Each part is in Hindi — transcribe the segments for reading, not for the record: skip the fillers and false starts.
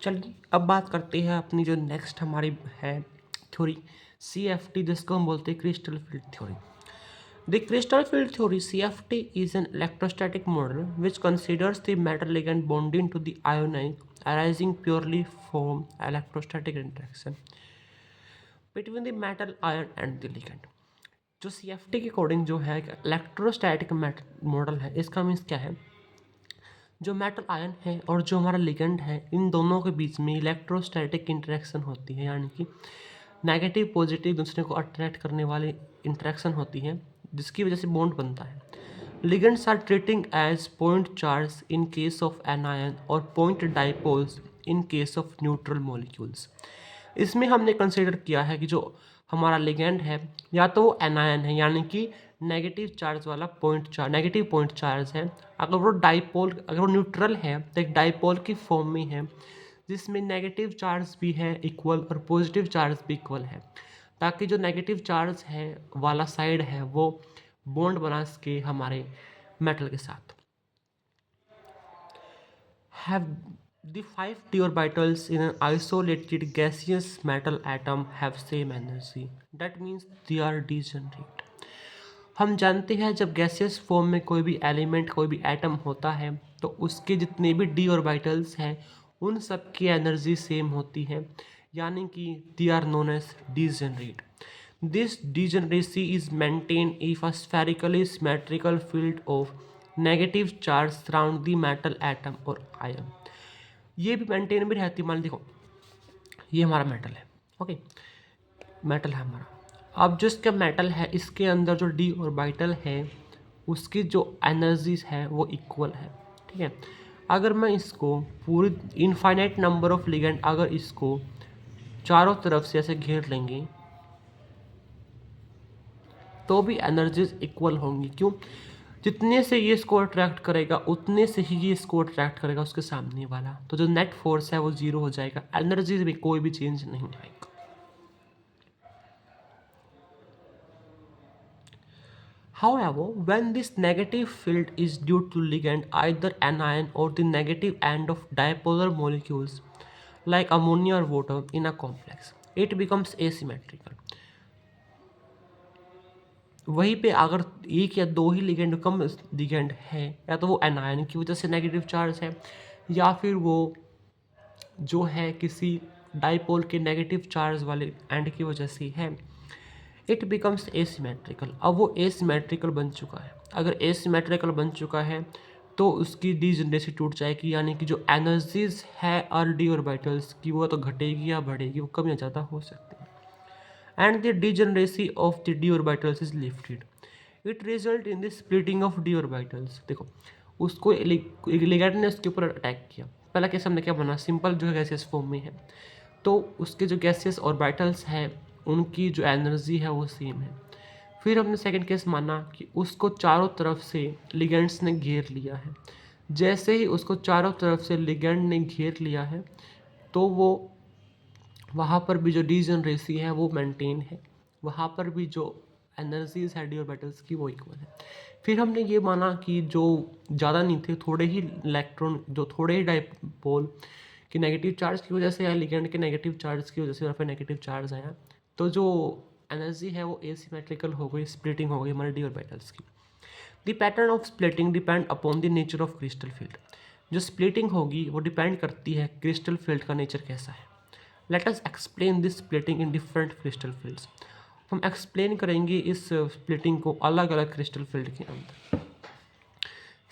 चलिए अब बात करते हैं अपनी जो नेक्स्ट हमारी है थ्योरी CFT, जिसको हम बोलते हैं crystal field theory. The crystal field theory CFT is an electrostatic model which considers the metal ligand bonding to the ionic arising purely from electrostatic interaction between the metal ion and the ligand। जो CFT के अकॉर्डिंग जो है इलेक्ट्रोस्टैटिक मॉडल है, इसका मीन्स क्या है, जो मेटल आयन है और जो हमारा लिगेंड है, इन दोनों के बीच में इलेक्ट्रोस्टैटिक इंटरेक्शन होती है, यानी कि नेगेटिव पॉजिटिव दूसरे को अट्रैक्ट करने वाली इंटरेक्शन होती है, जिसकी वजह से बॉन्ड बनता है। Ligands are treating as point charge in case of anion और point dipoles in case of neutral molecules. इसमें हमने कंसिडर किया है कि जो हमारा लिगेंड है या तो वो एनायन है, यानी कि नेगेटिव चार्ज वाला नेगेटिव पॉइंट चार्ज है। अगर वो न्यूट्रल है तो एक डाइपोल की फॉर्म में है, जिसमें नेगेटिव चार्ज भी है इक्वल और पॉजिटिव चार्ज भी इक्वल है, ताकि जो नेगेटिव चार्ज है वाला साइड है वो बॉन्ड बना सके हमारे मेटल के साथ। Have the 5d orbitals in an isolated gaseous metal atom have same energy? That means they are degenerate। हम जानते हैं जब गैसियस फॉर्म में कोई भी एलिमेंट कोई भी एटम होता है तो उसके जितने भी d ऑर्बिटल्स हैं उन सब की एनर्जी सेम होती है, यानी कि they are known as degenerate. This degeneracy is maintained if a spherically symmetrical field of negative charge surround the metal atom or ion। ये भी मेंटेन भी रहती है। मान देखो ये हमारा मेटल है, ओके, मेटल है हमारा। अब जो इसका मेटल है इसके अंदर जो d ऑर्बिटल है उसकी जो एनर्जीज है वो इक्वल है, ठीक है। अगर मैं इसको पूरी इनफाइनाइट नंबर ऑफ लिगेंड अगर इसको चारों तरफ से ऐसे घेर लेंगे तो भी एनर्जीज इक्वल होंगी। क्यों? जितने से ये इसको अट्रैक्ट करेगा उतने से ही ये इसको अट्रैक्ट करेगा उसके सामने वाला, तो जो नेट फोर्स है वो जीरो हो जाएगा, एनर्जीज में कोई भी चेंज नहीं आएगा। However, when this negative field is due to ligand either anion or the negative end of dipolar molecules like ammonia or water in a complex, it becomes asymmetrical। वहीं पे अगर एक या दो ही लिगेंड कम लिगेंड है, या तो वो एनायन की वजह से नेगेटिव चार्ज है या फिर वो जो है किसी डाइपोल के नेगेटिव चार्ज वाले एंड की वजह से है, इट बिकम्स एसिमेट्रिकल। अब वो एसिमेट्रिकल बन चुका है। अगर एसिमेट्रिकल बन चुका है तो उसकी डीजेनरेसी टूट जाएगी, यानी कि जो एनर्जीज है आर डी ऑर्बिटल्स की वो तो घटेगी या बढ़ेगी, वो कम या ज़्यादा हो सकती है। And the degeneracy of the D orbitals is lifted, it result in the splitting of D orbitals. देखो उसको लिगेंड ने उसके ऊपर अटैक किया, पहला केस हमने क्या बना, सिंपल जो है गैसियस फॉर्म में है, तो उसके जो गैसियस ऑर्बिटल्स हैं उनकी जो एनर्जी है वो सेम है। फिर हमने सेकंड केस माना कि उसको चारों तरफ से लिगेंड्स ने घेर लिया है। जैसे ही उसको चारों तरफ से लिगेंड ने घेर लिया है तो वो वहाँ पर भी जो डीजेनरेसी है वो मेंटेन है, वहाँ पर भी जो एनर्जीज है डी ऑर्बिटल्स की वो इक्वल है। फिर हमने ये माना कि जो ज़्यादा नहीं थे, थोड़े ही इलेक्ट्रॉन, जो थोड़े ही डाइपोल कि नेगेटिव चार्ज की वजह से या लिगेंड के नेगेटिव चार्ज की वजह से फिर नेगेटिव चार्ज आया, तो जो एनर्जी है वो एसिमेट्रिकल हो गई, स्प्लिटिंग हो गई हमारे डी ऑर्बिटल्स की। The pattern of splitting depend upon the nature of crystal field. जो स्प्लिटिंग होगी वो डिपेंड करती है क्रिस्टल फील्ड का नेचर कैसा है। Let us explain this splitting in different crystal fields. हम एक्सप्लेन करेंगे इस स्प्लिटिंग को अलग अलग क्रिस्टल फील्ड के अंदर।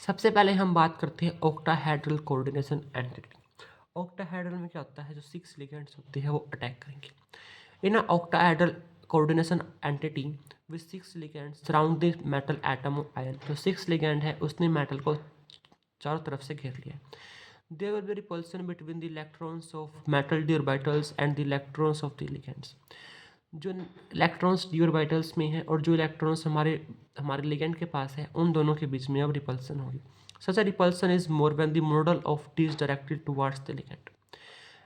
सबसे पहले हम बात करते हैं ऑक्टाहेड्रल कोऑर्डिनेशन एंटिटी। ऑक्टाहेड्रल में क्या होता है, जो 6 लिगेंड्स होते हैं वो अटैक करेंगे। In a octahedral coordination entity with 6 ligands surround the metal atom और आयन। जो 6 लिगेंड है उसने मेटल को चारों तरफ से घेर लिया है। There will be repulsion between the electrons of metal d orbitals and the electrons of the ligands। जो इलेक्ट्रॉन्स डी ऑर्बिटल्स में है और जो इलेक्ट्रॉन्स हमारे लिगेंड के पास है उन दोनों के बीच में अब रिपल्सन होगी। Such a repulsion is more when the model of T is directed towards the ligand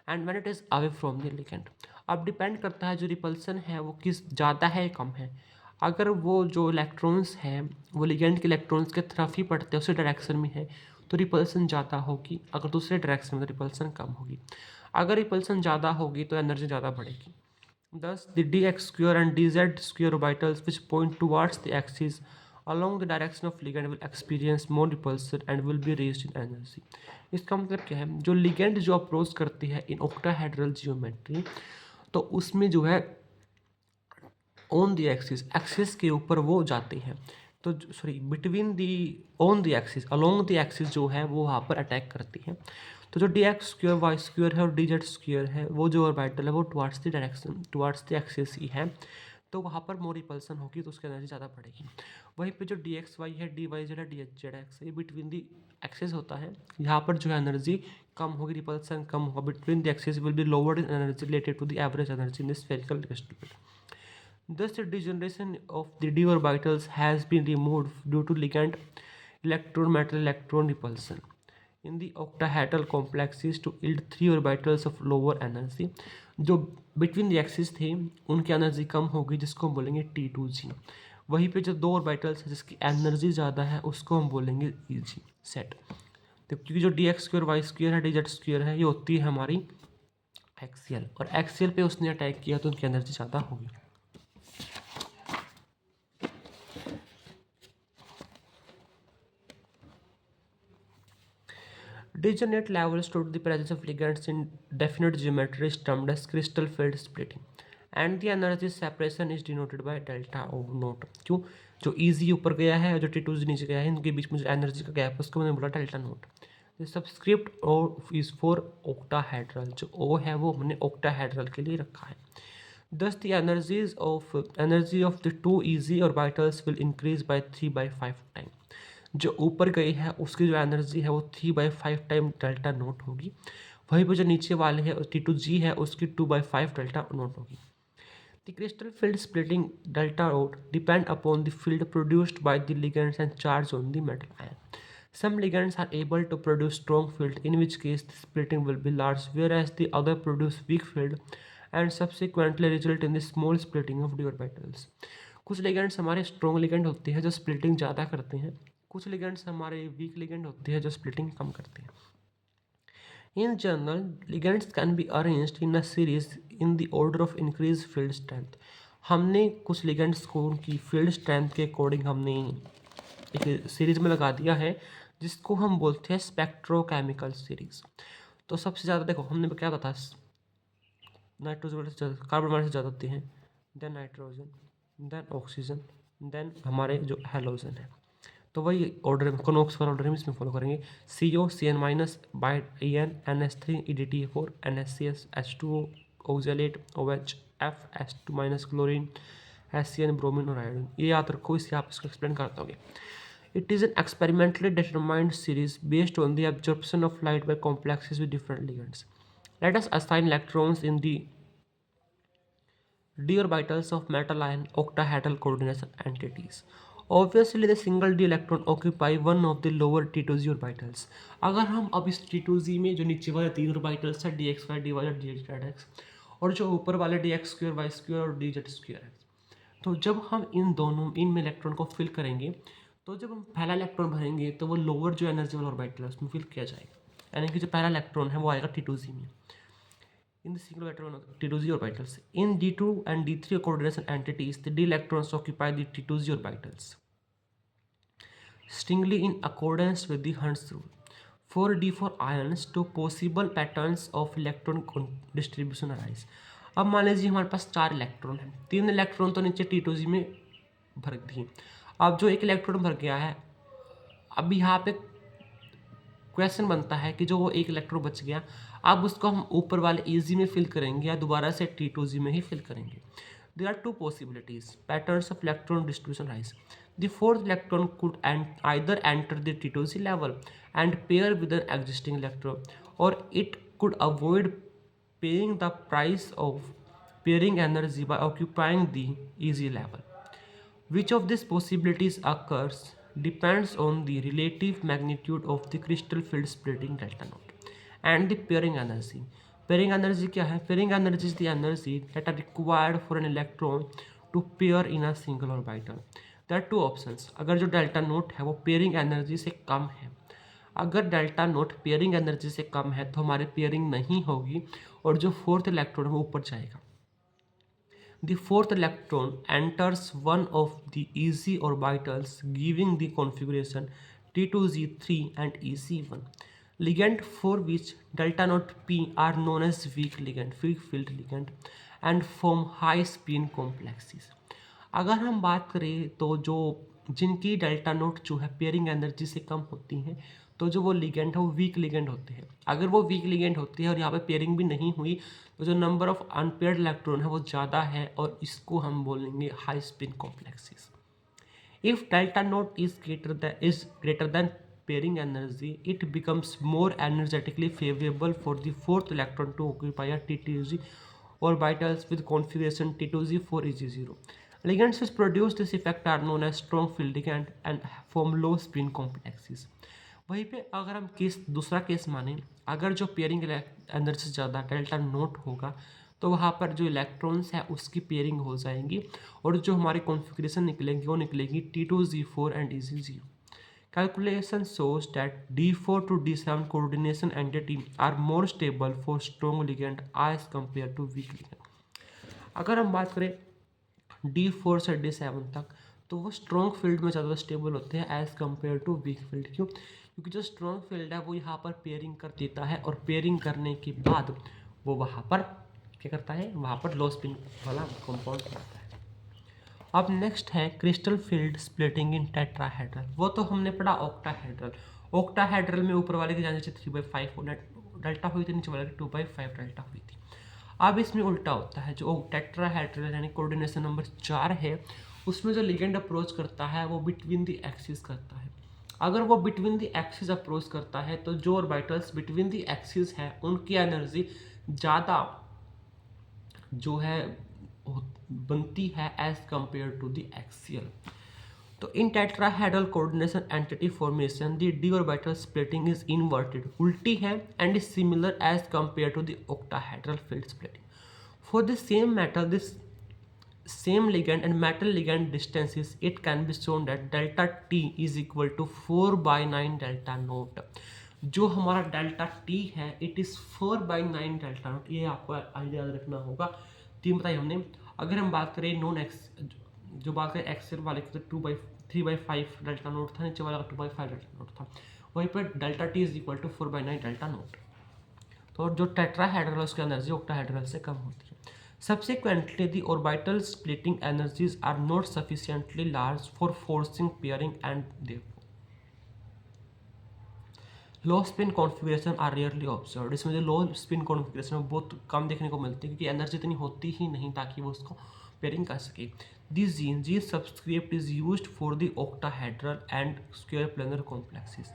and when it is away from the ligand. अब डिपेंड करता है जो रिपल्सन है वो किस ज़्यादा है कम है। अगर वो जो इलेक्ट्रॉन्स हैं वो लिगेंड के इलेक्ट्रॉन्स के तरफ ही पड़ते हैं, उसी डायरेक्शन में है, तो रिपल्सन ज़्यादा होगी, अगर दूसरे डायरेक्शन में तो रिपल्सन कम होगी। अगर रिपल्सन ज़्यादा होगी तो एनर्जी ज़्यादा बढ़ेगी। Thus, the dx square and dz square orbitals which point towards the axis along the direction of ligand will experience more repulsion and will be raised in energy. इसका मतलब क्या है, जो लिगेंड जो अप्रोच करती है इन ऑक्टाहेड्रल जियोमेट्री, तो उसमें जो है ऑन द एक्सिस, एक्सिस के ऊपर वो जाती है, तो sorry between the on the axis, along the axis जो है वो वहाँ पर अटैक करती है। तो जो d x square y square है और डी जेड स्क्वेयर है, वो जो ऑर्बिटल है वो towards the direction, towards the axis ही है, तो वहाँ पर मोर रिपल्सन होगी, तो उसकी एनर्जी ज़्यादा बढ़ेगी। वहीं पे जो डी एक्स वाई है, डी वाई जेड है, डी एच जेड एक्स, ये बिटवीन दी एक्सिस होता है, यहाँ पर जो है एनर्जी कम होगी, रिपल्सन कम होगा। Between the axis will be lowered in energy related to the average energy in the spherical crystal. Thus, the degeneration of the d orbitals has been removed due to ligand electron-metal-electron repulsion in the octahedral complexes to yield 3 orbitals of lower energy. जो बिटवीन द एक्सिस थे उनकी एनर्जी कम होगी, जिसको हम बोलेंगे T2G। वहीं पे जो 2 ऑर्बिटल्स है जिसकी एनर्जी ज़्यादा है उसको हम बोलेंगे EG सेट। तो क्योंकि जो d x square y square है, डी जेड स्क्वेयर है, ये होती है हमारी एक्सियल, और एक्सियल पे उसने अटैक किया तो उनकी एनर्जी ज़्यादा होगी। Degenerate levels due to the presence of ligands in definite geometry is termed as crystal field splitting, and the energy separation is denoted by delta O naught। क्यों, जो easy ऊपर गया है और जो T2 नीचे गया है, इनके बीच में जो एनर्जी का गैप है उसको मैंने बोला delta naught. Subscript O is for octahedral, जो O है वो हमने octahedral के लिए रखा है। Thus the energy of the two easy orbitals will increase by 3/5 time। जो ऊपर गई है उसकी जो एनर्जी है वो 3/5 टाइम डेल्टा नोट होगी। वहीं पर जो नीचे वाले है T2G है उसकी 2/5 डेल्टा नोट होगी। The crystal field splitting delta out depend upon the field produced by the ligands and charge on the metal ion. Some ligands are able to produce strong field, in which case the splitting will be large, whereas the other produce weak field and subsequently result in the small splitting of d orbitals. कुछ लिगेंड्स हमारे स्ट्रॉन्ग लिगेंड होते हैं जो स्प्लिटिंग ज़्यादा करते हैं, कुछ लिगेंड्स हमारे वीक लिगेंड होते हैं जो स्प्लिटिंग कम करते हैं। In general, ligands can be arranged in a series in the order of increased field strength। हमने कुछ लिगेंड्स को उनकी फील्ड स्ट्रेंथ के अकॉर्डिंग हमने एक सीरीज में लगा दिया है, जिसको हम बोलते हैं स्पेक्ट्रोकेमिकल सीरीज। तो सबसे ज़्यादा देखो हमने क्या बताया, नाइट्रोजन से ज़्यादा, कार्बन से ज़्यादा होती हैं, then nitrogen, then oxygen, then हमारे जो हेलोजन है। तो वही ऑर्डर में कॉनॉक्स वाला ऑर्डर में इसमें फॉलो करेंगे। CO CN minus by EN NH3 EDTA4 NHCS H2O oxalate OH F H2 minus chlorine HCN bromine और आयोडीन। ये याद रखो, इससे आप इसको एक्सप्लेन करते होंगे। It is an experimentally determined series based on the absorption of light by complexes with different ligands. Let us assign electrons in the d orbitals of metal ion octahedral coordination entities. Obviously the single d electron occupy one of the lower T2Z orbitals। अगर हम अब इस T2Z में जो नीचे वाले 3 ऑर्बिटल्स है dxy dy और dz और जो ऊपर वाले dx स्क्वायर वाई स्क्वायर और dz स्क्वायर है, तो जब हम इनमें इलेक्ट्रॉन को फिल करेंगे, तो जब हम पहला इलेक्ट्रॉन भरेंगे तो वो लोअर जो एनर्जी वाला ऑर्बिटल है उसमें फिल किया जाएगा, यानी कि जो पहला इलेक्ट्रॉन है वो आएगा T2Z में। In the single electron T2Z orbitals, in D2 and D3 coordination entities, the d electrons occupy the T2Z orbitals strictly in accordance with the Hund's rule. For D4 ions, two possible patterns of electron distribution arise। अब मान लीजिए हमारे पास 4 इलेक्ट्रॉन हैं, 3 इलेक्ट्रॉन तो नीचे T2Z में भर दिए, अब जो एक इलेक्ट्रॉन भर गया है, अब यहाँ पे क्वेश्चन बनता है कि जो वो एक इलेक्ट्रॉन बच गया, अब उसको हम ऊपर वाले EG में फिल करेंगे या दोबारा से T2Z में ही फिल करेंगे। There are two possibilities, patterns of electron distribution rise. The fourth electron could either enter the T2Z level and pair with an existing electron, or it could avoid paying the price of pairing energy by occupying the EG level. Which of these possibilities occurs depends on the relative magnitude of the crystal field splitting delta naught and the pairing energy. Pairing energy क्या है? Pairing energy is the energy that are required for an electron to pair in a single orbital. There are two options। अगर जो डेल्टा नोट है वो पेयरिंग एनर्जी से कम है, अगर डेल्टा नोट पेयरिंग एनर्जी से कम है तो हमारी पेयरिंग नहीं होगी और जो फोर्थ इलेक्ट्रॉन है वो ऊपर जाएगा। The fourth electron enters one of the easy orbitals giving the configuration T2Z3 and EC1. Ligand for which delta naught P are known as weak field ligand and form high spin complexes. अगर हम बात करें तो जो जिनकी डेल्टा नोट जो है पेयरिंग एनर्जी से कम होती हैं तो जो वो लिगेंड है वो वीक लिगेंड होते हैं। अगर वो वीक लिगेंड होती है और यहाँ पे पेयरिंग भी नहीं हुई तो जो नंबर ऑफ अनपेयर्ड इलेक्ट्रॉन है वो ज़्यादा है और इसको हम बोलेंगे high spin complexes. If delta naught is greater than pairing energy, it becomes more energetically favorable for the fourth electron to occupy a T2Z orbitals with configuration T2Z 4EG0. Ligands which produce this effect are known as strong field ligand and form low spin complexes. वहीं पे अगर हम दूसरा केस माने, अगर जो पेयरिंग एनर्जी से ज़्यादा डेल्टा नोट होगा तो वहाँ पर जो इलेक्ट्रॉन्स है उसकी पेयरिंग हो जाएंगी और जो हमारी कॉन्फ़िगरेशन निकलेंगी वो निकलेगी T2Z4 and EZ0. Calculation shows that D4 to D7 coordination entity are more stable for strong ligand as compared to weak ligand. अगर हम बात करें D4 से D7 तक तो वो स्ट्रॉन्ग फील्ड में ज़्यादा स्टेबल होते हैं as compare to weak field. क्यों? क्योंकि जो स्ट्रॉन्ग फील्ड है वो यहाँ पर पेयरिंग कर देता है और पेयरिंग करने के बाद वो वहाँ पर क्या करता है, वहाँ पर लो स्पिन वाला कंपाउंड बनाता है। अब नेक्स्ट है क्रिस्टल फील्ड स्प्लिटिंग इन टेट्राहेड्रल। वो तो हमने पढ़ा ऑक्टाहेड्रल। ऑक्टाहेड्रल में ऊपर वाले की जाने से 3/5 डेल्टा हुई थी, नीचे वाले की 2/5 डेल्टा हुई थी। अब इसमें उल्टा होता है, जो टेट्राहेड्रल यानी कोऑर्डिनेशन नंबर 4 है उसमें जो लिगेंड अप्रोच करता है वो बिटवीन द एक्सिस करता है। अगर वो बिटवीन द एक्सिस अप्रोच करता है तो जो ऑर्बिटल्स बिटवीन द एक्सिस है उनकी एनर्जी ज़्यादा जो है बनती है as compare to the axial. तो in tetrahedral coordination entity formation the d orbital splitting is inverted, उल्टी है and is similar as compare to the octahedral field splitting. For the same metal this same ligand and metal ligand distances, it can be shown that delta T is equal to 4/9 delta naught. जो हमारा डेल्टा टी है इट इज़ 4/9 डेल्टा नोट। ये आपको आइडिया याद रखना होगा। तीन बताई हमने। अगर हम बात करें नॉन एक्स, जो बात करें एक्सेल वाले की तो 3/5 डेल्टा नोट था, नीचे वाला 2/5 डेल्टा नोट था। वहीं पर delta t is equal to 4/9 delta naught. तो जो टेट्राहेड्रल है उसकी एनर्जी ऑक्टाहेड्रल से कम होती है। Subsequently, the orbital splitting energies are not sufficiently large for forcing pairing and therefore low spin configuration are rarely observed. इसमें जो low spin configuration है बहुत कम देखने को मिलती है क्योंकि एनर्जी इतनी होती ही नहीं ताकि वो उसको पेयरिंग कर सके। This gene G subscript is used for the octahedral and square planar complexes.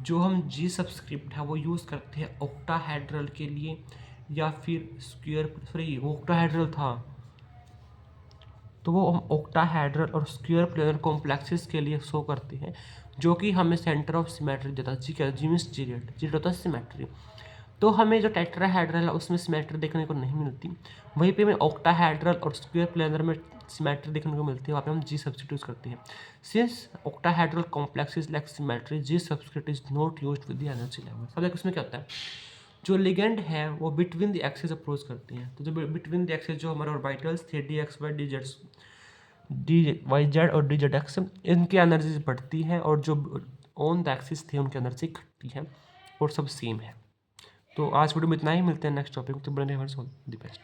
जो हम G सबस्क्रिप्ट है वो यूज़ करते हैं ऑक्टाहेड्रल के लिए या फिर ऑक्टाहेड्रल था तो वो हम ऑक्टाहेड्रल और स्क्वायर प्लेनर कॉम्प्लेक्सेस के लिए शो करते हैं, जो कि हमें सेंटर ऑफ सिमेट्री देता है। जी क्या जी मीन्स जीरेट होता है सिमेट्री। तो हमें जो टेट्राहेड्रल है उसमें सिमेट्री देखने को नहीं मिलती, वहीं पे हमें ऑक्टाहेड्रल और स्क्वायर प्लेनर में सिमेट्री देखने को मिलती है, वहाँ पे हम जी सब्स्टिट्यूट करते हैं। Since octahedral complexes like symmetry, g subscript is not used with the energy level. सब देखो इसमें क्या होता है, जो लिगेंड है वो बिटवीन द एक्सिस अप्रोच करते हैं। तो जो बिटवीन द एक्सिस जो हमारे ऑर्बिटल्स थे DXY DYZ और DZX, इनकी एनर्जी बढ़ती है और जो ऑन द एक्सिस थे उनकी एनर्जी घटती है और सब सेम है। तो आज वीडियो में इतना ही, मिलते हैं नेक्स्ट टॉपिक। तो बने द बेस्ट।